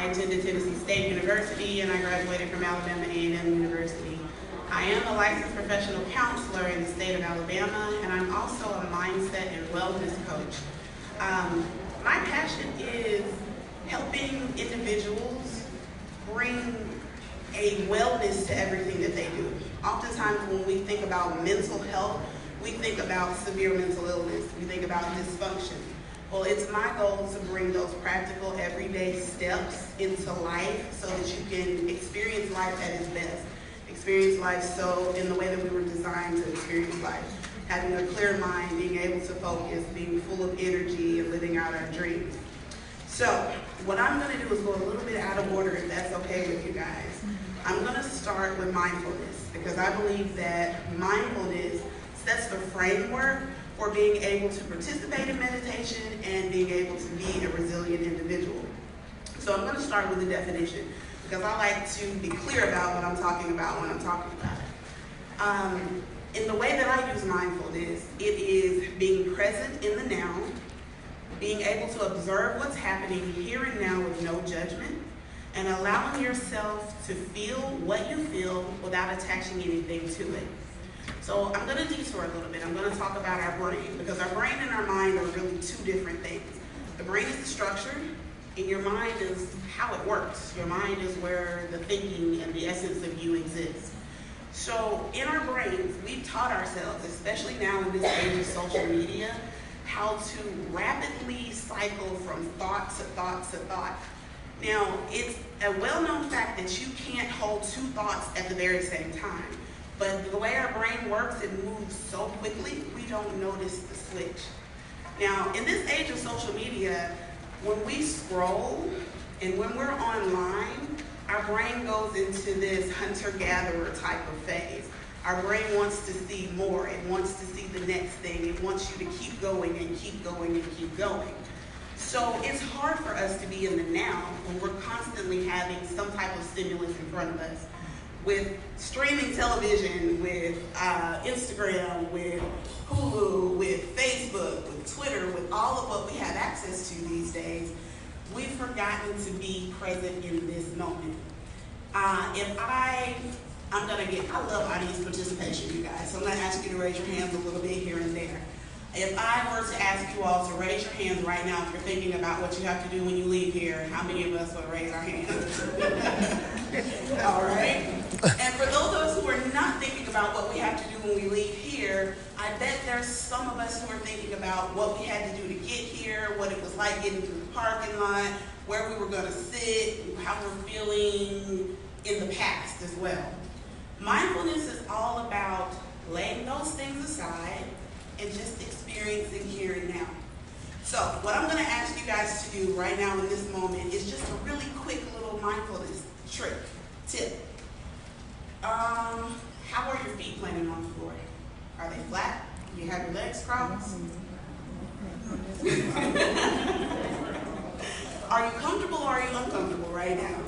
attended Tennessee State University, and I graduated from Alabama A&M University. I am a licensed professional counselor in the state of Alabama, and I'm also a mindset and wellness coach. My passion is helping individuals bring a wellness to everything that they do. Oftentimes when we think about mental health, we think about severe mental illness, we think about dysfunction. Well, it's my goal to bring those practical, everyday steps into life so that you can experience life at its best. Experience life so in the way that we were designed to experience life. Having a clear mind, being able to focus, being full of energy, and living out our dreams. So, what I'm going to do is go a little bit out of order, if that's okay with you guys. I'm going to start with mindfulness, because I believe that mindfulness sets the framework for being able to participate in meditation and being able to be a resilient individual. So I'm going to start with the definition, because I like to be clear about what I'm talking about when I'm talking about it. In the way that I use mindfulness, it is being present in the now, being able to observe what's happening here and now with no judgment, and allowing yourself to feel what you feel without attaching anything to it. So I'm going to detour a little bit. I'm going to talk about our brain, because our brain and our mind are really two different things. The brain is the structure, and your mind is how it works. Your mind is where the thinking and the essence of you exists. So in our brains, we've taught ourselves, especially now in this age of social media, how to rapidly cycle from thought to thought to thought. Now, it's a well-known fact that you can't hold two thoughts at the very same time. But the way our brain works, it moves so quickly, we don't notice the switch. Now, in this age of social media, when we scroll and when we're online, our brain goes into this hunter-gatherer type of phase. Our brain wants to see more. It wants to see the next thing. It wants you to keep going and keep going and keep going. So it's hard for us to be in the now when we're constantly having some type of stimulus in front of us. With streaming television, with Instagram, with Hulu, with Facebook, with Twitter, with all of what we have access to these days, we've forgotten to be present in this moment. I love audience participation, you guys, so I'm going to ask you to raise your hands a little bit here and there. If I were to ask you all to raise your hands right now if you're thinking about what you have to do when you leave here, how many of us would raise our hands? All right. And for those of us who are not thinking about what we have to do when we leave here, I bet there's some of us who are thinking about what we had to do to get here, what it was like getting through the parking lot, where we were going to sit, how we're feeling in the past as well. Mindfulness is all about laying those things aside and just experiencing here and now. So what I'm going to ask you guys to do right now in this moment is just a really quick little mindfulness tip. How are your feet planted on the floor? Are they flat? Do you have your legs crossed? Are you comfortable or are you uncomfortable right now?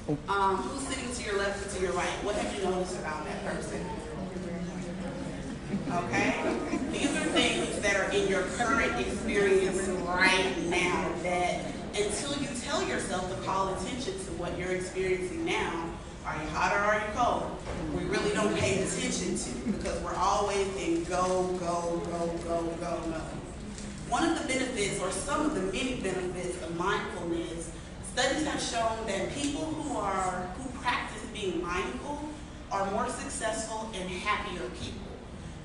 Who's sitting to your left or to your right? What have you noticed about that person? Okay? These are things that are in your current experience right now that until you tell yourself to call attention to what you're experiencing now, are you hot or are you cold? We really don't pay attention to because we're always in go, go, go, go, go mode. One of the benefits, or some of the many benefits of mindfulness, studies have shown that people who practice being mindful are more successful and happier people.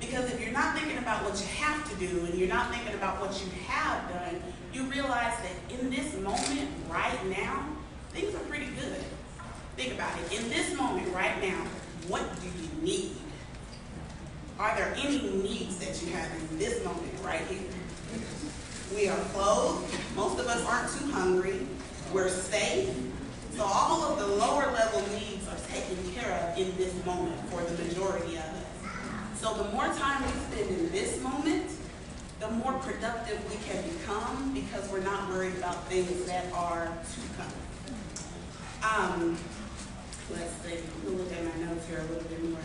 Because if you're not thinking about what you have to do and you're not thinking about what you have done, you realize that in this moment right now, things are pretty good. Think about it. In this moment right now, what do you need? Are there any needs that you have in this moment right here? We are clothed. Most of us aren't too hungry. We're safe. So all of the lower level needs are taken care of in this moment for the majority of us. So the more time we spend in this moment, the more productive we can become because we're not worried about things that are to come. Let's see, we'll look at my notes here a little bit more.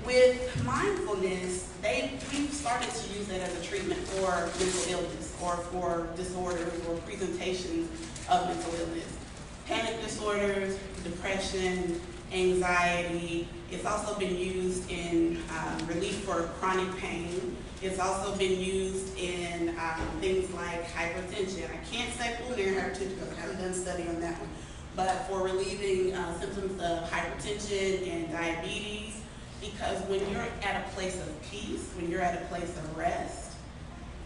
With mindfulness, we've started to use that as a treatment for mental illness. or for disorders or presentations of mental illness. Panic disorders, depression, anxiety. It's also been used in relief for chronic pain. It's also been used in things like hypertension. I can't say pulmonary hypertension because I haven't done a study on that one. But for relieving symptoms of hypertension and diabetes, because when you're at a place of peace, when you're at a place of rest,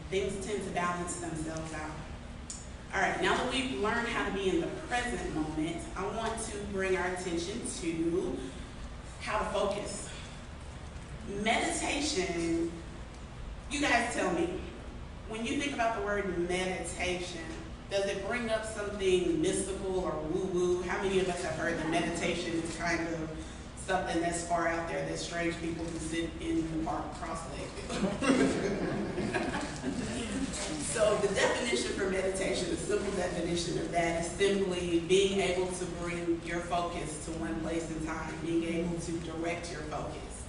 things tend to balance themselves out. All right, now that we've learned how to be in the present moment, I want to bring our attention to how to focus. Meditation, you guys tell me, when you think about the word meditation, does it bring up something mystical or woo-woo? How many of us have heard that meditation is kind of something that's far out there that strange people who sit in the park cross-legged? So the definition for meditation, the simple definition of that is simply being able to bring your focus to one place in time, being able to direct your focus.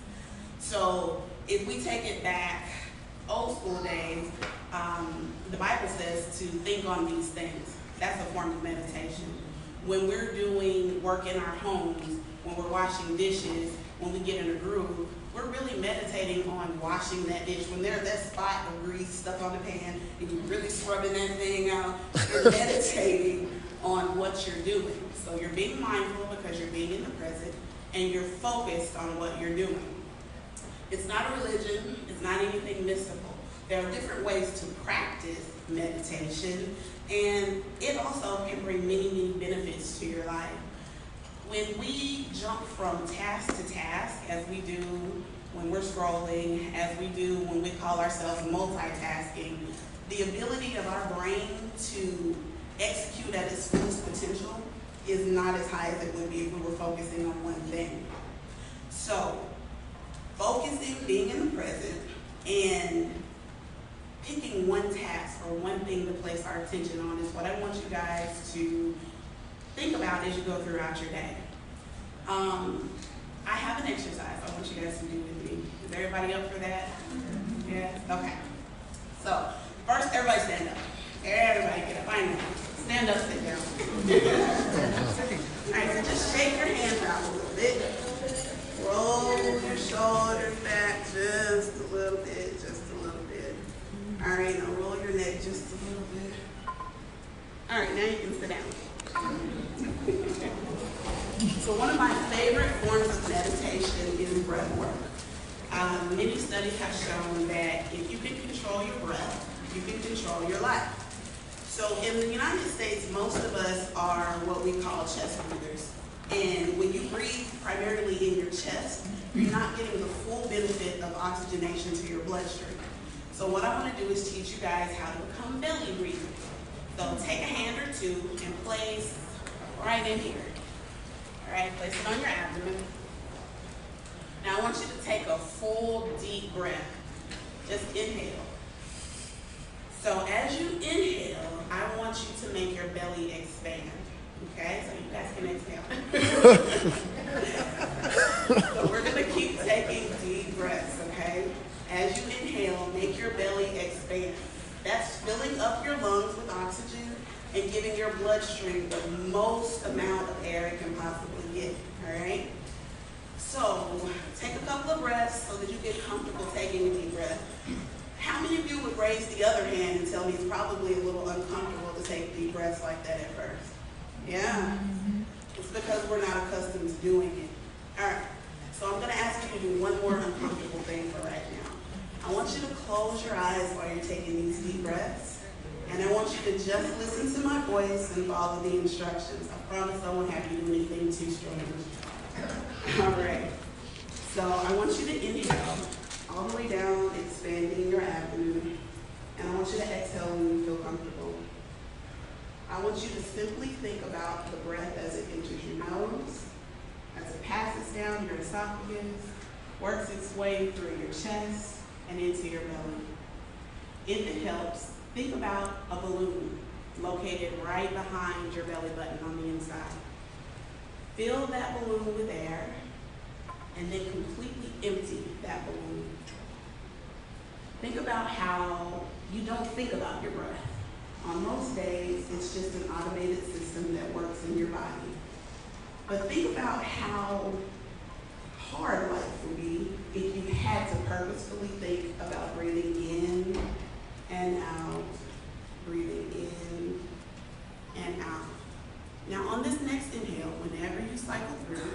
So if we take it back old school days, the Bible says to think on these things. That's a form of meditation. When we're doing work in our homes, when we're washing dishes, when we get in a groove, we're really meditating on washing that dish. When there's that spot of grease stuck on the pan and you're really scrubbing that thing out, you're meditating on what you're doing. So you're being mindful because you're being in the present and you're focused on what you're doing. It's not a religion, it's not anything mystical. There are different ways to practice meditation, and it also can bring many, many benefits to your life. When we jump from task to task, as we do when we're scrolling, as we do when we call ourselves multitasking, the ability of our brain to execute at its fullest potential is not as high as it would be if we were focusing on one thing. So, focusing, being in the present, and picking one task or one thing to place our attention on is what I want you guys to think about as you go throughout your day. I have an exercise I want you guys to do with me. Is everybody up for that? Yes? Okay. So, first, everybody stand up. Everybody get up. I know. Stand up, sit down. All right, so just shake your hands out a little bit. Roll your shoulders back just a little bit, just a little bit. All right, now roll your neck just a little bit. All right, now you can sit down. So one of my favorite forms of meditation is breath work. Many studies have shown that if you can control your breath, you can control your life. So in the United States, most of us are what we call chest breathers. And when you breathe primarily in your chest, you're not getting the full benefit of oxygenation to your bloodstream. So what I want to do is teach you guys how to become belly breathers. So take a hand or two and place right in here. All right, place it on your abdomen. Now I want you to take a full deep breath. Just inhale. So as you inhale, I want you to make your belly expand. Okay, so you guys can exhale. So we're going to keep taking deep breaths, okay? As you inhale, make your belly expand. That's filling up your lungs with oxygen and giving your bloodstream the most amount of air it can possibly get, all right? So take a couple of breaths so that you get comfortable taking a deep breath. How many of you would raise the other hand and tell me it's probably a little uncomfortable to take deep breaths like that at first? Yeah, it's because we're not accustomed to doing it. All right, so I'm going to ask you to do one more uncomfortable thing for right now. I want you to close your eyes while you're taking these deep breaths, and I want you to just listen to my voice and follow the instructions. I promise I won't have you do anything too strange. All right, so I want you to inhale all the way down, expanding your abdomen, and I want you to exhale when you feel comfortable. I want you to simply think about the breath as it enters your nose, as it passes down your esophagus, works its way through your chest, and into your belly. If it helps, think about a balloon located right behind your belly button on the inside. Fill that balloon with air, and then completely empty that balloon. Think about how you don't think about your breath. On most days, it's just an automated system that works in your body. But think about how hard life would be if you had to purposefully think about breathing in and out, breathing in and out. Now on this next inhale, whenever you cycle through,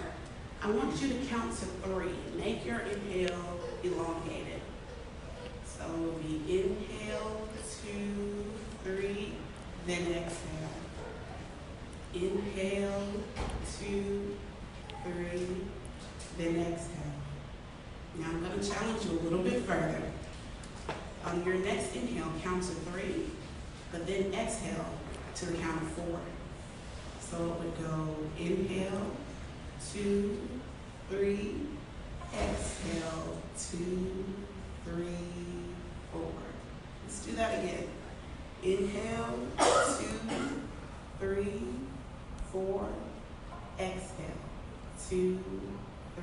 I want you to count to 3. Make your inhale elongated. So it will be inhale, 2, 3, then exhale. Inhale, 2, 3, then exhale. Now I'm going to challenge you a little bit further. On your next inhale, count to 3, but then exhale to the count of 4. So it would go inhale, 2, 3, exhale, 2, 3, 4. Let's do that again. Inhale, 2, 3, 4, exhale, 2,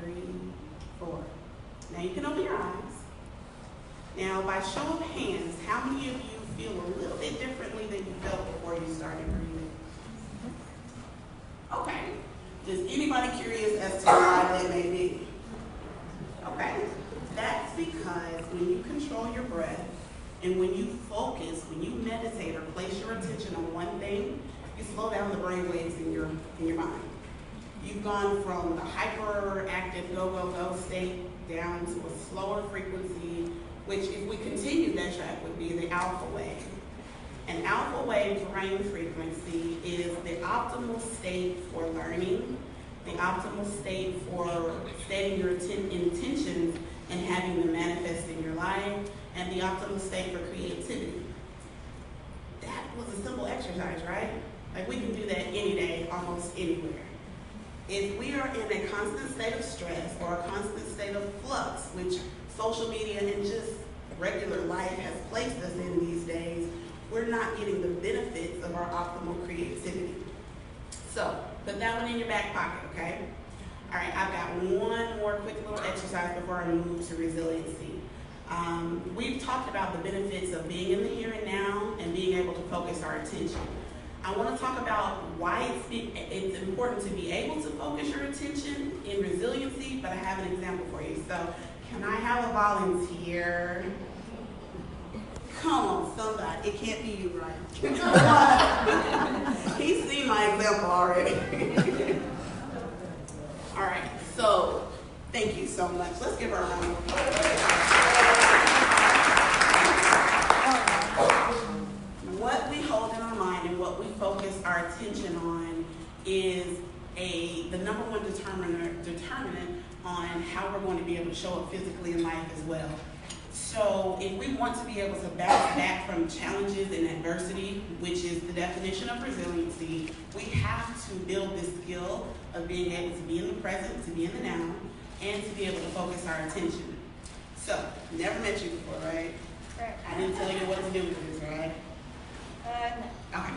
3, 4. Now you can open your eyes. Now by show of hands, how many of you feel a little bit differently than you felt before you started breathing? Okay. Is anybody curious as to why that may be? Okay. That's because when you control your breath and when you focus, when you meditate or place your attention on one thing, you slow down the brain waves in your mind. You've gone from the hyperactive go state down to a slower frequency, which if we continue that track would be the alpha wave. An alpha wave brain frequency is the optimal state for learning, the optimal state for setting your intentions and having them manifest in your life, and the optimal state for creativity. That was a simple exercise, right? Like we can do that any day, almost anywhere. If we are in a constant state of stress or a constant state of flux, which social media and just regular life has placed us in these days, we're not getting the benefits of our optimal creativity. So, put that one in your back pocket, okay? All right, I've got one more quick little exercise before I move to resiliency. We've talked about the benefits of being in the here and now and being able to focus our attention. I want to talk about why it's important to be able to focus your attention in resiliency, but I have an example for you. So, can I have a volunteer? Come on, somebody. It can't be you, right? He's seen my example already. All right, so thank you so much. Let's give her a round of applause. What we hold in our mind and what we focus our attention on is the number one determinant on how we're going to be able to show up physically in life as well. So if we want to be able to bounce back from challenges and adversity, which is the definition of resiliency, we have to build this skill of being able to be in the present, to be in the now, and to be able to focus our attention. So, never met you before, right? Right. I didn't tell you what to do with this, right? No. Okay.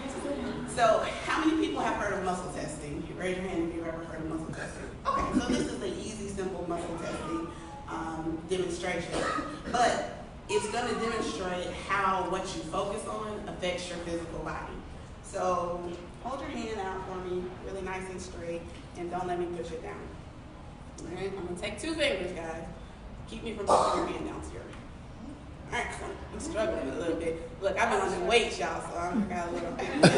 So, how many people have heard of muscle testing? Raise your hand if you've ever heard of muscle testing. Okay, so this is an easy, simple muscle testing demonstration. But it's going to demonstrate how what you focus on affects your physical body. So, hold your hand out for me, really nice and straight, and don't let me push it down. All right, I'm going to take 2 fingers, guys. Keep me from pushing your hand down to your All right, so I'm struggling a little bit. Look, I've been on the weights, y'all, so I've got a little bit. All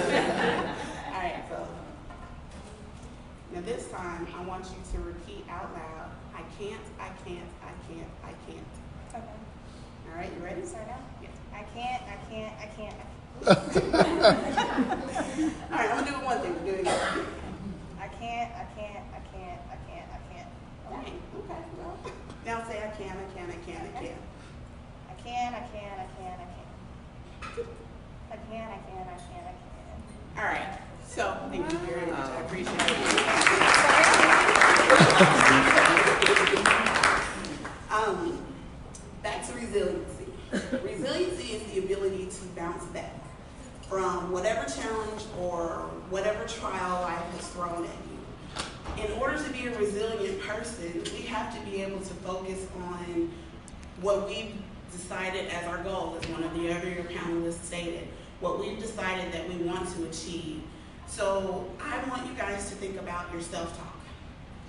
right, so now this time I want you to repeat out loud. I can't, I can't, I can't, I can't. Okay. All right, you ready? Start now? Yeah. I can't. All right, I'm gonna do it one thing. We're doing it. I can't. Okay, well. Now say I can. All right, so thank you very much. I appreciate it. Back to resiliency. Resiliency is the ability to bounce back from whatever challenge or whatever trial life has thrown at you. In order to be a resilient person, we have to be able to focus on what we've decided as our goal, as one of the earlier panelists stated, what we've decided that we want to achieve. So I want you guys to think about your self-talk.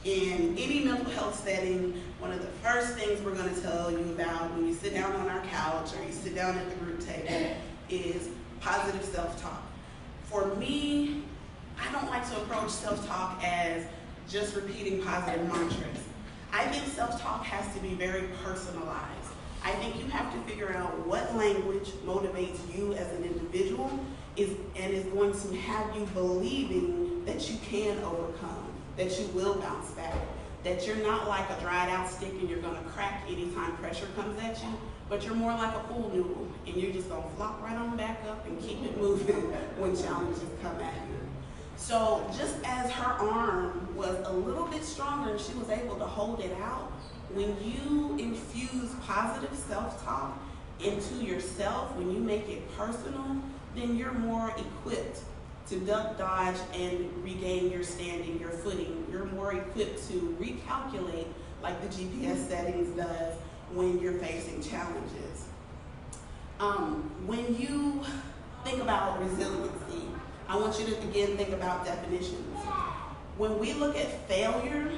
In any mental health setting, one of the first things we're going to tell you about when you sit down on our couch or you sit down at the group table is positive self-talk. For me, I don't like to approach self-talk as just repeating positive mantras. I think self-talk has to be very personalized. I think you have to figure out what language motivates you as an individual and is going to have you believing that you can overcome, that you will bounce back, that you're not like a dried out stick and you're going to crack anytime pressure comes at you, but you're more like a pool noodle and you're just going to flop right on back up and keep it moving when challenges come at you. So just as her arm was a little bit stronger and she was able to hold it out, when you infuse positive self-talk into yourself, when you make it personal, then you're more equipped to duck, dodge, and regain your standing, your footing. You're more equipped to recalculate like the GPS settings does when you're facing challenges. When you think about resiliency, I want you to again think about definitions. When we look at failure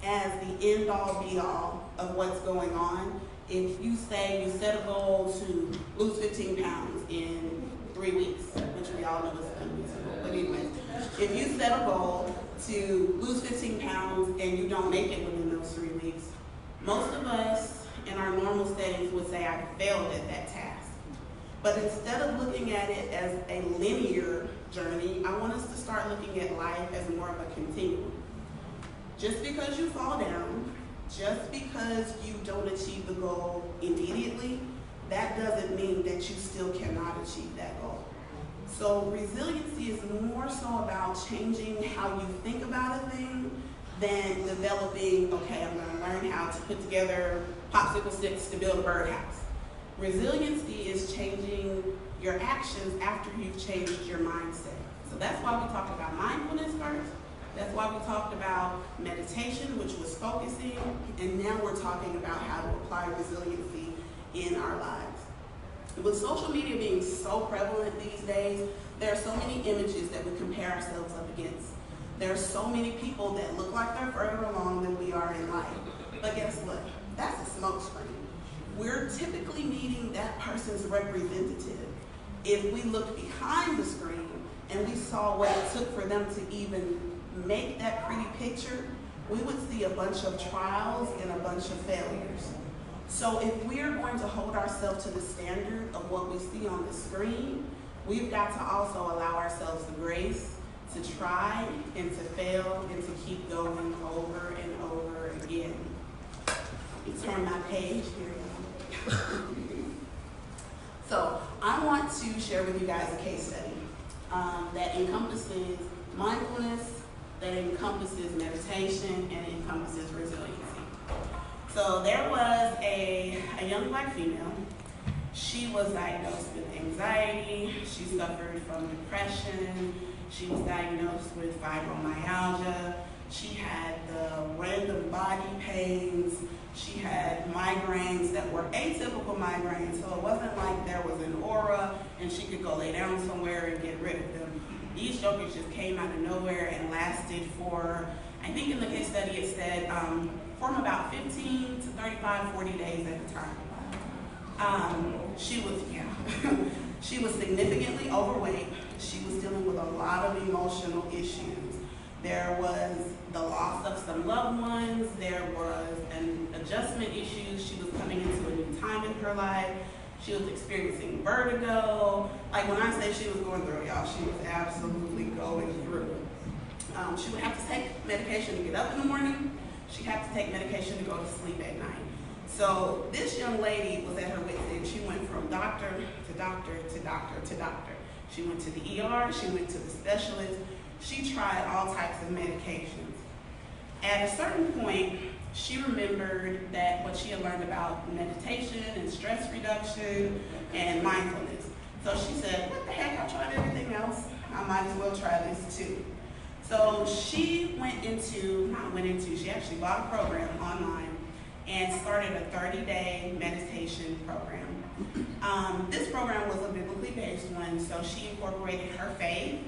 as the end-all be-all of what's going on, if you say you set a goal to lose 15 pounds in 3 weeks, which we all know is unreasonable, but anyway, if you set a goal to lose 15 pounds and you don't make it within those 3 weeks, most of us in our normal settings would say, I failed at that task. But instead of looking at it as a linear journey, I want us to start looking at life as more of a continuum. Just because you fall down, just because you don't achieve the goal immediately, that doesn't mean that you still cannot achieve that goal. So resiliency is more so about changing how you think about a thing than developing, okay, I'm going to learn how to put together popsicle sticks to build a birdhouse. Resiliency is changing your actions after you've changed your mindset. So that's why we talked about mindfulness first. That's why we talked about meditation, which was focusing, and now we're talking about how to apply resiliency in our lives. With social media being so prevalent these days, there are so many images that we compare ourselves up against. There are so many people that look like they're further along than we are in life. But guess what? That's a smokescreen. We're typically meeting that person's representative. If we looked behind the screen and we saw what it took for them to even make that pretty picture, we would see a bunch of trials and a bunch of failures. So if we're going to hold ourselves to the standard of what we see on the screen, we've got to also allow ourselves the grace to try and to fail and to keep going over and over again. Let me turn my page here. So I want to share with you guys a case study that encompasses mindfulness, that encompasses meditation, and it encompasses resiliency. So there was a young black female. She was diagnosed with anxiety. She suffered from depression. She was diagnosed with fibromyalgia. She had the random body pains. She had migraines that were atypical migraines, so it wasn't like there was an aura and she could go lay down somewhere and get rid of them. These jokers just came out of nowhere and lasted for, I think in the case study it said, from about 15 to 35, 40 days at a time. She was significantly overweight. She was dealing with a lot of emotional issues. There was the loss of some loved ones. There was an adjustment issues. She was coming into a new time in her life. She was experiencing vertigo. Like when I say she was going through, y'all, she was absolutely going through. She would have to take medication to get up in the morning. She'd have to take medication to go to sleep at night. So this young lady was at her wit's end. She went from doctor to doctor to doctor to doctor. She went to the ER. She went to the specialist. She tried all types of medications. At a certain point, she remembered that what she had learned about meditation and stress reduction and mindfulness. So she said, what the heck, I tried everything else. I might as well try this too. So she she actually bought a program online and started a 30-day meditation program. This program was a biblically based one, so she incorporated her faith.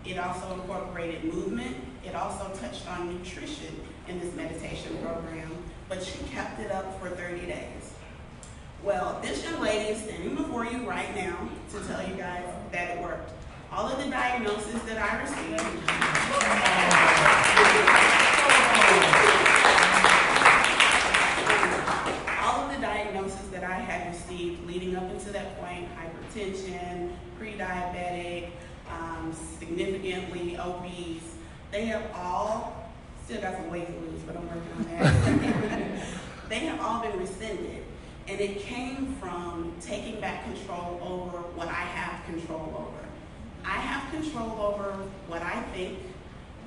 It also incorporated movement. It also touched on nutrition in this meditation program, but she kept it up for 30 days. Well, this young lady is standing before you right now to tell you guys that it worked. All of the diagnoses that I received, I had received leading up into that point, hypertension, pre-diabetic, significantly obese, they have all, still got some weight to lose, but I'm working on that. They have all been rescinded. And it came from taking back control over what I have control over. I have control over what I think,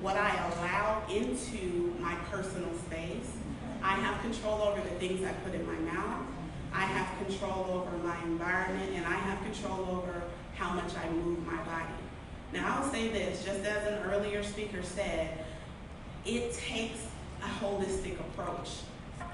what I allow into my personal space. I have control over the things I put in my mouth. I have control over my environment, and I have control over how much I move my body. Now, I'll say this, just as an earlier speaker said, it takes a holistic approach.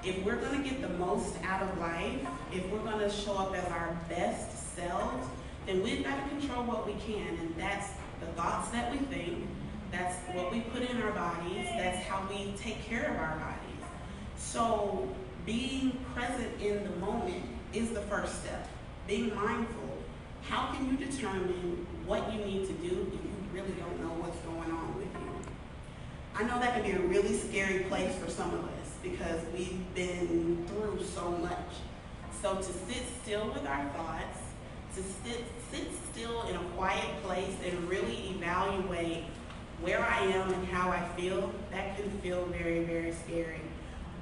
If we're going to get the most out of life, if we're going to show up as our best selves, then we've got to control what we can, and that's the thoughts that we think, that's what we put in our bodies, that's how we take care of our bodies. So being present in the moment is the first step. Being mindful. How can you determine what you need to do if you really don't know what's going on with you? I know that can be a really scary place for some of us because we've been through so much. So to sit still with our thoughts, to sit still in a quiet place and really evaluate where I am and how I feel, that can feel very, very scary.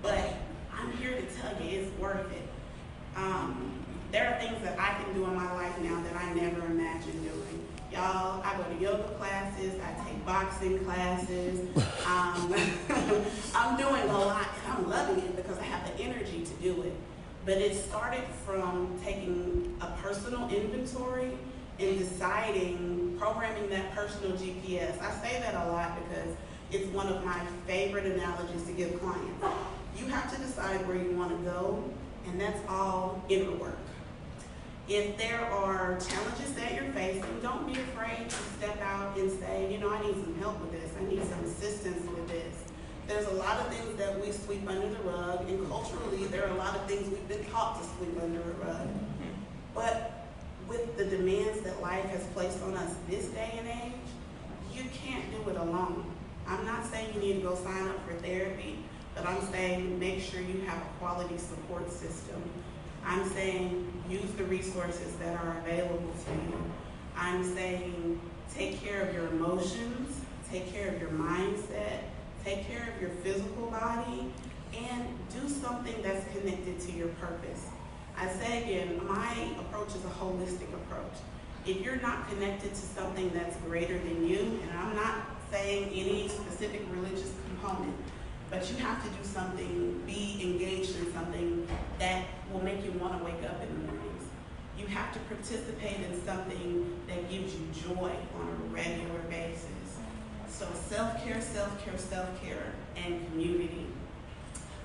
But I'm here to tell you it's worth it. There are things that I can do in my life now that I never imagined doing. Y'all, I go to yoga classes, I take boxing classes. I'm doing a lot and I'm loving it because I have the energy to do it. But it started from taking a personal inventory and deciding, programming that personal GPS. I say that a lot because it's one of my favorite analogies to give clients. You have to decide where you want to go, and that's all inner work. If there are challenges that you're facing, don't be afraid to step out and say, you know, I need some help with this. I need some assistance with this. There's a lot of things that we sweep under the rug, and culturally, there are a lot of things we've been taught to sweep under the rug. But with the demands that life has placed on us this day and age, you can't do it alone. I'm not saying you need to go sign up for therapy, but I'm saying make sure you have a quality support system. I'm saying use the resources that are available to you. I'm saying take care of your emotions, take care of your mindset, take care of your physical body, and do something that's connected to your purpose. I say again, my approach is a holistic approach. If you're not connected to something that's greater than you, and I'm not saying any specific religious component, but you have to do something, be engaged in something that will make you want to wake up in the mornings. You have to participate in something that gives you joy on a regular basis. So self-care, self-care, self-care, and community.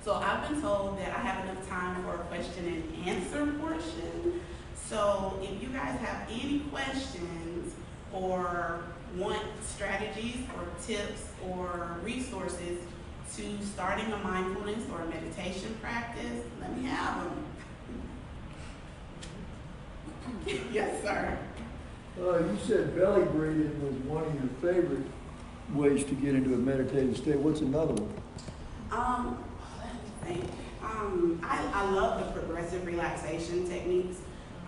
So I've been told that I have enough time for a question and answer portion. So if you guys have any questions or want strategies or tips or resources to starting a mindfulness or a meditation practice, let me have them. Yes, sir. You said belly breathing was one of your favorite ways to get into a meditative state. What's another one? Let me think. I love the progressive relaxation techniques.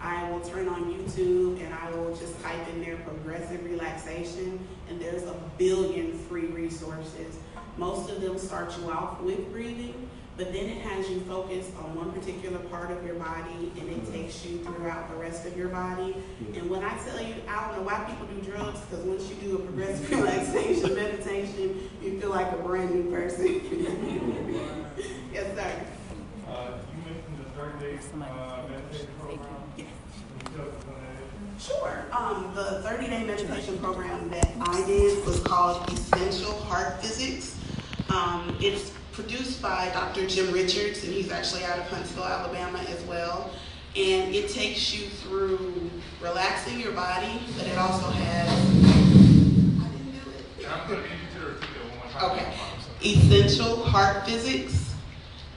I will turn on YouTube and I will just type in there progressive relaxation, and there's a billion free resources. Most of them start you off with breathing, but then it has you focus on one particular part of your body, and it takes you throughout the rest of your body. And when I tell you, I don't know why people do drugs, because once you do a progressive relaxation meditation, you feel like a brand new person. Yes, sir. You mentioned the 30-day meditation program. Yes. Sure. The 30-day meditation program that I did was called Essential Heart Physics. It's produced by Dr. Jim Richards, and he's actually out of Huntsville, Alabama as well. And it takes you through relaxing your body, but it also has, I didn't do it. I'm going to need you to repeat that one more time. Okay. Essential heart physics.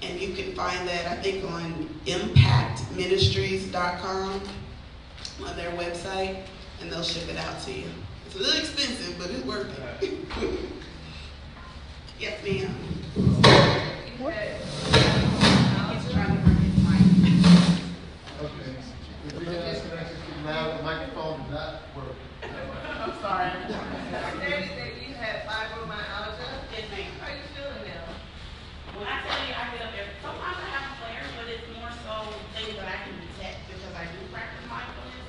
And you can find that, I think, on impactministries.com, on their website, and they'll ship it out to you. It's a little expensive, but it's worth it. Yes, ma'am. He's trying to bring his mic. Okay. If we can ask you to speak loud, the microphone does not work. I'm sorry. Stated that you had fibromyalgia. Yes, ma'am. How are you feeling now? When I tell you I get up there, sometimes I have flares, but it's more so things that I can detect because I do practice mindfulness.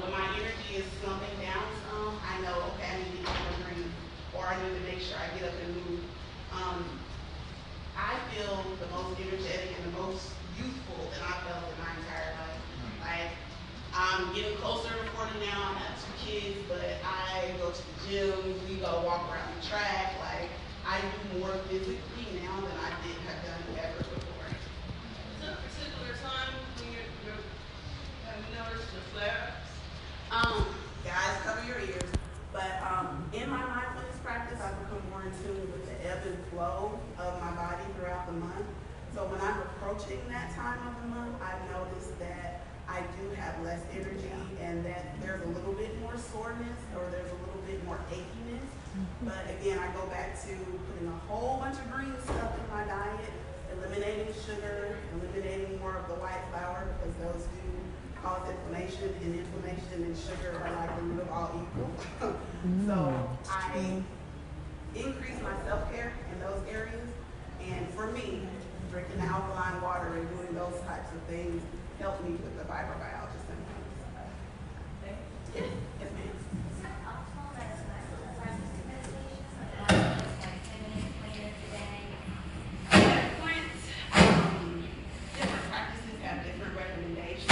When my energy is slumping down some, I know, okay, I need to eat more green, or I need to make sure I get up and move. I feel the most energetic and the most youthful that I've felt in my entire life. Like, I'm getting closer to 40 now, I have 2 kids, but I go to the gym, we go walk around the track, like, I do more physically now than I did have done ever before. Is there a particular time when you have noticed the flare-ups? Guys, cover your ears. But in my mindfulness practice, I've become more in tune with the ebb and flow of my body throughout the month. So when I'm approaching that time of the month, I've noticed that I do have less energy and that there's a little bit more soreness or there's a little bit more achiness. But again, I go back to putting a whole bunch of green stuff in my diet, eliminating sugar, eliminating more of the white flour because those do cause inflammation, and inflammation and sugar are like the root of all evil. So I increase my self-care in those areas, and for me, drinking the alkaline water and doing those types of things help me with the fibromyalgia symptoms. Yes, yes, ma'am. Different practices have different recommendations.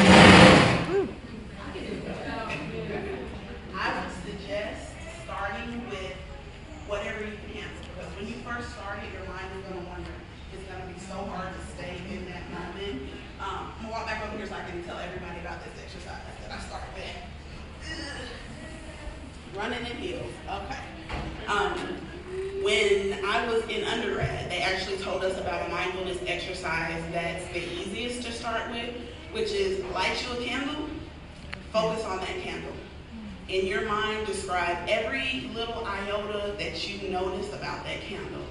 I would suggest starting with whatever you can handle, because when you first start it, your mind is going to wonder. It's going to be so hard to stay in that moment. I'm going to walk back over here so I can tell everybody about this exercise that I started with. Running in heels. Okay. When I was in undergrad, they actually told us about a mindfulness exercise that's the easiest to start with, which is light you a candle, focus on that candle. In your mind, describe every little iota that you notice about that candle.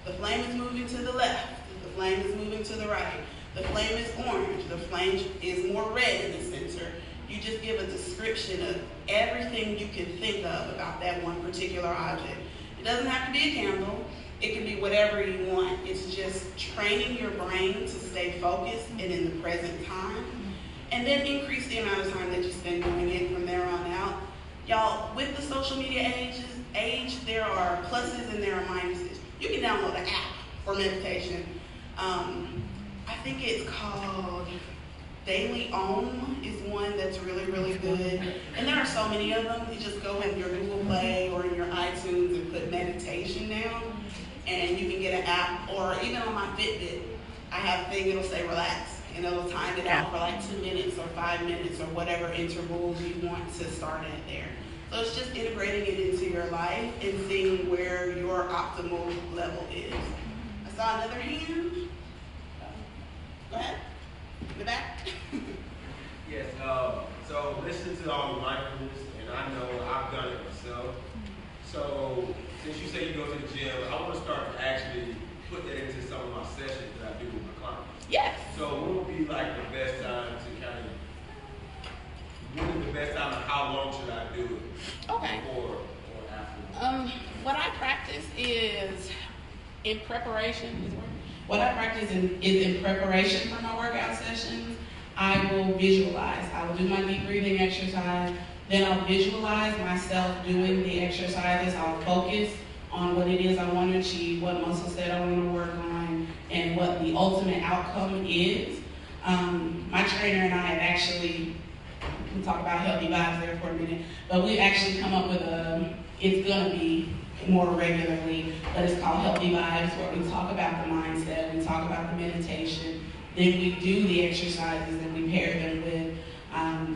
The flame is moving to the left. The flame is moving to the right. The flame is orange. The flame is more red in the center. You just give a description of everything you can think of about that one particular object. It doesn't have to be a candle. It can be whatever you want. It's just training your brain to stay focused and in the present time. And then increase the amount of time that you spend doing it from there on out. Y'all, with the social media age, there are pluses and there are minuses. You can download an app for meditation. I think it's called Daily Om is one that's really, really good. And there are so many of them. You just go in your Google Play or in your iTunes and put meditation down, and you can get an app. Or even on my Fitbit, I have a thing, it'll say relax, and it'll time it out for like 2 minutes or 5 minutes or whatever intervals you want to start at there. So it's just integrating it into your life and seeing where your optimal level is. I saw another hand. Go ahead. In the back. Yes, so listen to all the mindfulness, and I know I've done it myself. So since you say you go to the gym, I want to start to actually put that into some of my sessions that I do with my clients. Yes. So what would be like the best time to what is the best time and how long should I do it? Okay. Before or after? What I practice is in preparation. What I practice is in preparation for my workout sessions. I will visualize. I will do my deep breathing exercise. Then I'll visualize myself doing the exercises. I'll focus on what it is I want to achieve, what muscle set I want to work on, and what the ultimate outcome is. My trainer and I have actually, we talk about healthy vibes there for a minute, but we actually come up with it's going to be more regularly, but it's called Healthy Vibes, where we talk about the mindset, we talk about the meditation, Then we do the exercises and we pair them with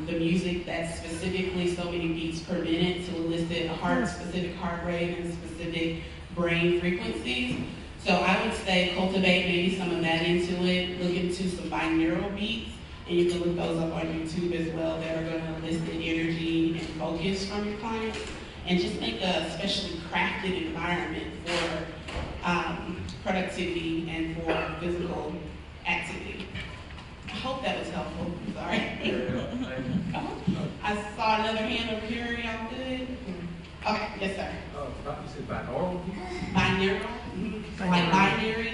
the music that's specifically so many beats per minute to elicit a specific heart rate and specific brain frequencies. So I would say cultivate maybe some of that into it. Look into some binaural beats, and you can look those up on YouTube as well that are going to elicit energy and focus from your clients. And just make a specially crafted environment for productivity and for physical activity. I hope that was helpful. Sorry. I saw another hand over here. Y'all good? Okay, yes, sir. You said binaural? Binaural? Mm-hmm. Like binary?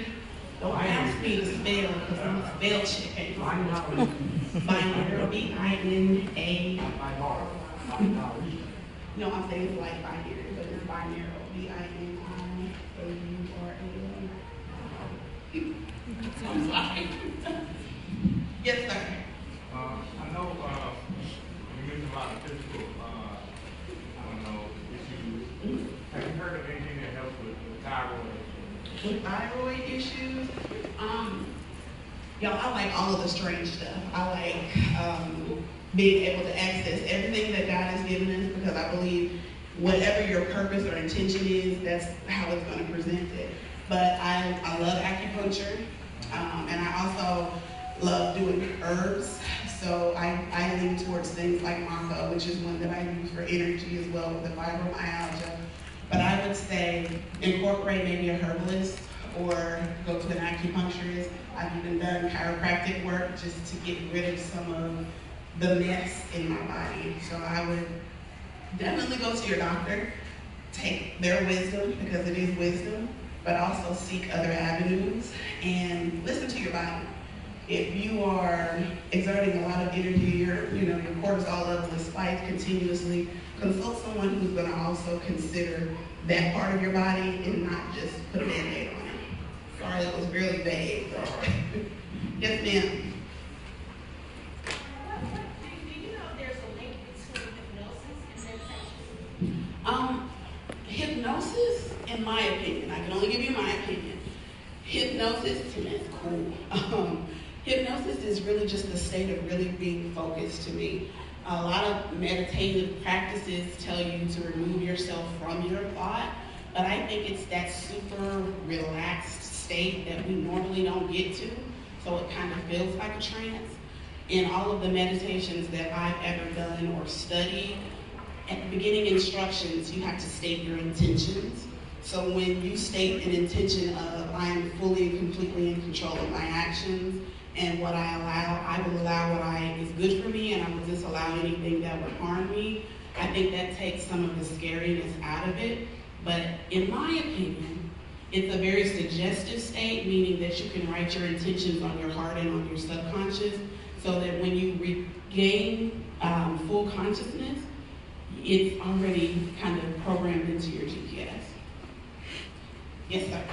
Don't ask me to spell because I'm a spell check. Binaural, B-I-N-A. No, I'm saying it's like binary, but it's binaural. B-I-N-I-A-U-R-A. I'm sorry. Yes, sir. I know you mentioned a lot of physical, issues. Have you heard of anything that helps with thyroid? With thyroid issues, y'all, I like all of the strange stuff. I like being able to access everything that God has given us because I believe whatever your purpose or intention is, that's how it's going to present it. But I love acupuncture, and I also love doing herbs. So I lean towards things like maca, which is one that I use for energy as well with the fibromyalgia. But I would say incorporate maybe a herbalist or go to an acupuncturist. I've even done chiropractic work just to get rid of some of the mess in my body. So I would definitely go to your doctor, take their wisdom because it is wisdom, but also seek other avenues and listen to your body. If you are exerting a lot of energy, your cortisol level is spiked continuously, consult someone who's going to also consider that part of your body and not just put a Band-Aid on it. Sorry, that was really vague, but yes, ma'am. Do you know there's a link between hypnosis and meditation? Hypnosis, in my opinion, I can only give you my opinion. Hypnosis, to me, is cool. Hypnosis is really just the state of really being focused to me. A lot of meditative practices tell you to remove yourself from your thought, but I think it's that super relaxed state that we normally don't get to, so it kind of feels like a trance. In all of the meditations that I've ever done or studied, at the beginning instructions, you have to state your intentions. So when you state an intention of, I am fully and completely in control of my actions, and what I will allow what is good for me, and I will disallow anything that would harm me. I think that takes some of the scariness out of it. But in my opinion, it's a very suggestive state, meaning that you can write your intentions on your heart and on your subconscious, so that when you regain full consciousness, it's already kind of programmed into your GPS. Yes, sir.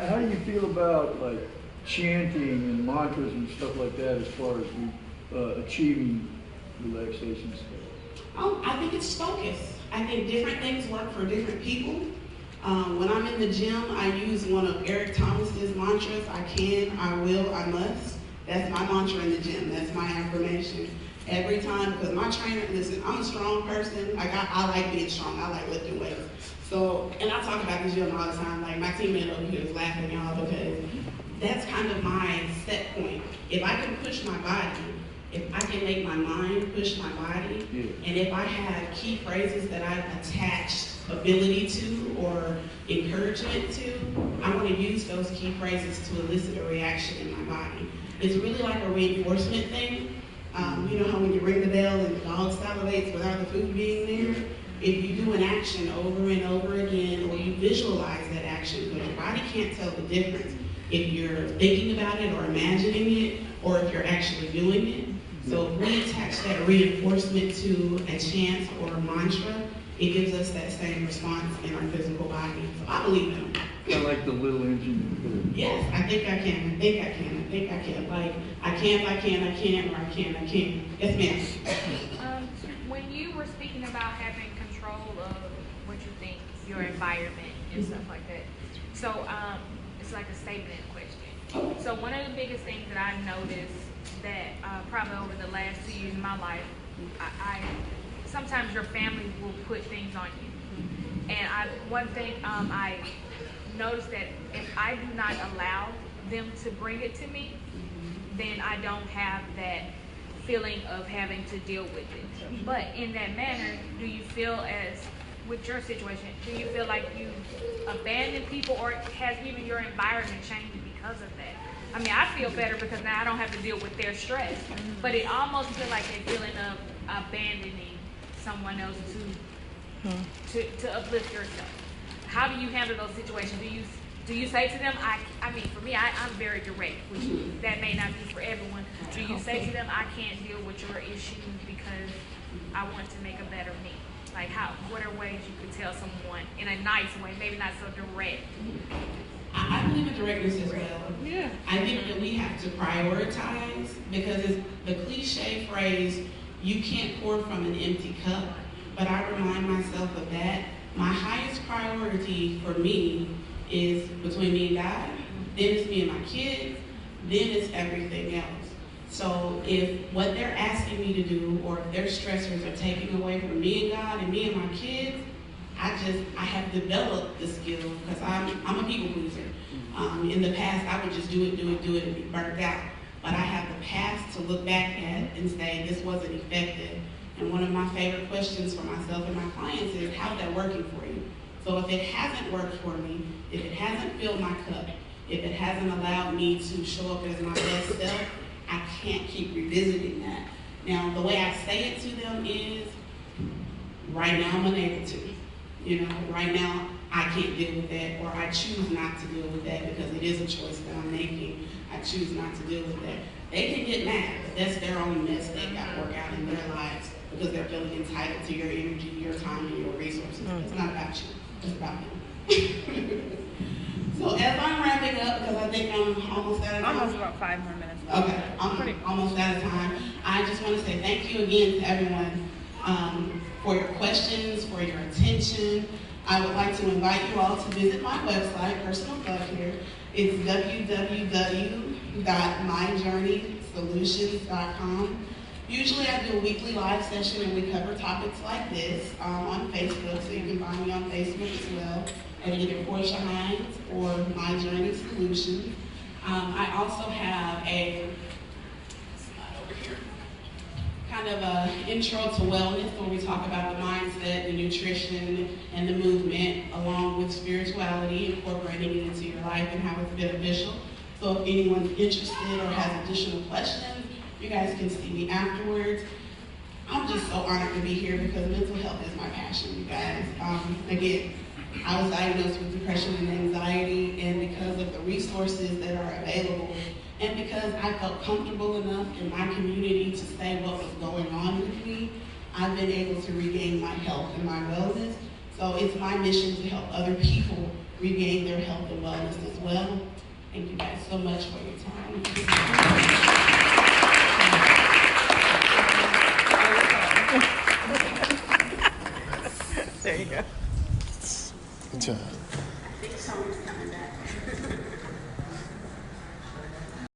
How do you feel about like chanting and mantras and stuff like that as far as achieving relaxation stuff? I think it's focus. I think different things work for different people. When I'm in the gym, I use one of Eric Thomas's mantras. I can, I will, I must. That's my mantra in the gym. That's my affirmation. Every time, because my trainer, listen, I'm a strong person. I like being strong. I like lifting weights. So, and I talk about the gym all the time. Like my teammate over here is laughing, y'all, because that's kind of my set point. If I can push my body, if I can make my mind push my body, and if I have key phrases that I've attached ability to or encouragement to, I want to use those key phrases to elicit a reaction in my body. It's really like a reinforcement thing. You know how when you ring the bell and the dog salivates without the food being there? If you do an action over and over again, or you visualize that action, because your body can't tell the difference if you're thinking about it or imagining it, or if you're actually doing it. So if we attach that reinforcement to a chant or a mantra, it gives us that same response in our physical body. So I believe in them. Kind of like the little engine. Yes, I think I can. I think I can. I think I can. Like, I can't, I can't, I can't, or I can't, I can't. Yes, ma'am. When you were speaking about having control of what you think, your environment and stuff like that, so it's like a statement and a question. So one of the biggest things that I noticed that probably over the last 2 years of my life, I sometimes your family will put things on you. And one thing I noticed that if I do not allow them to bring it to me, then I don't have that feeling of having to deal with it. But in that manner, do you feel as, with your situation, do you feel like you abandon people, or has even your environment changed because of that? I mean, I feel better because now I don't have to deal with their stress, but it almost feels like a feeling of abandoning someone else to uplift yourself. How do you handle those situations? Do you say to them, I mean, for me, I'm very direct, which that may not be for everyone. Do you say to them, I can't deal with your issues because I want to make a better me? Like, what are ways you could tell someone in a nice way, maybe not so direct? I believe in directness as well. Yeah. I think that we have to prioritize, because it's the cliche phrase, you can't pour from an empty cup, but I remind myself of that. My highest priority for me is between me and God, then it's me and my kids, then it's everything else. So if what they're asking me to do, or if their stressors are taking away from me and God and me and my kids, I have developed the skill, because I'm a people pleaser. In the past, I would just do it, and be burnt out. But I have the past to look back at and say, this wasn't effective. And one of my favorite questions for myself and my clients is, how's that working for you? So if it hasn't worked for me, if it hasn't filled my cup, if it hasn't allowed me to show up as my best self, I can't keep revisiting that. Now, the way I say it to them is, right now I'm unable to. Right now I can't deal with that, or I choose not to deal with that because it is a choice that I'm making. I choose not to deal with that. They can get mad, but that's their own mess they got to work out in their lives, because they're feeling entitled to your energy, your time, and your resources. It's not about you. It's about them. So as I'm wrapping up, because I think I'm almost out of time. Almost about 5 more minutes. Okay, I'm almost out of time. I just want to say thank you again to everyone for your questions, for your attention. I would like to invite you all to visit my website, personal plug here. It's www.myjourneysolutions.com. Usually I do a weekly live session and we cover topics like this on Facebook, so you can find me on Facebook as well at either Portia Hines or My Journey Solutions. I also have a slide over here, kind of an intro to wellness, where we talk about the mindset, the nutrition, and the movement, along with spirituality, incorporating it into your life and how it's beneficial. So if anyone's interested or has additional questions, you guys can see me afterwards. I'm just so honored to be here because mental health is my passion, you guys. Again, I was diagnosed with depression and anxiety, and because of the resources that are available, and because I felt comfortable enough in my community to say what was going on with me, I've been able to regain my health and my wellness. So it's my mission to help other people regain their health and wellness as well. Thank you guys so much for your time. There you go. Good job. I think someone's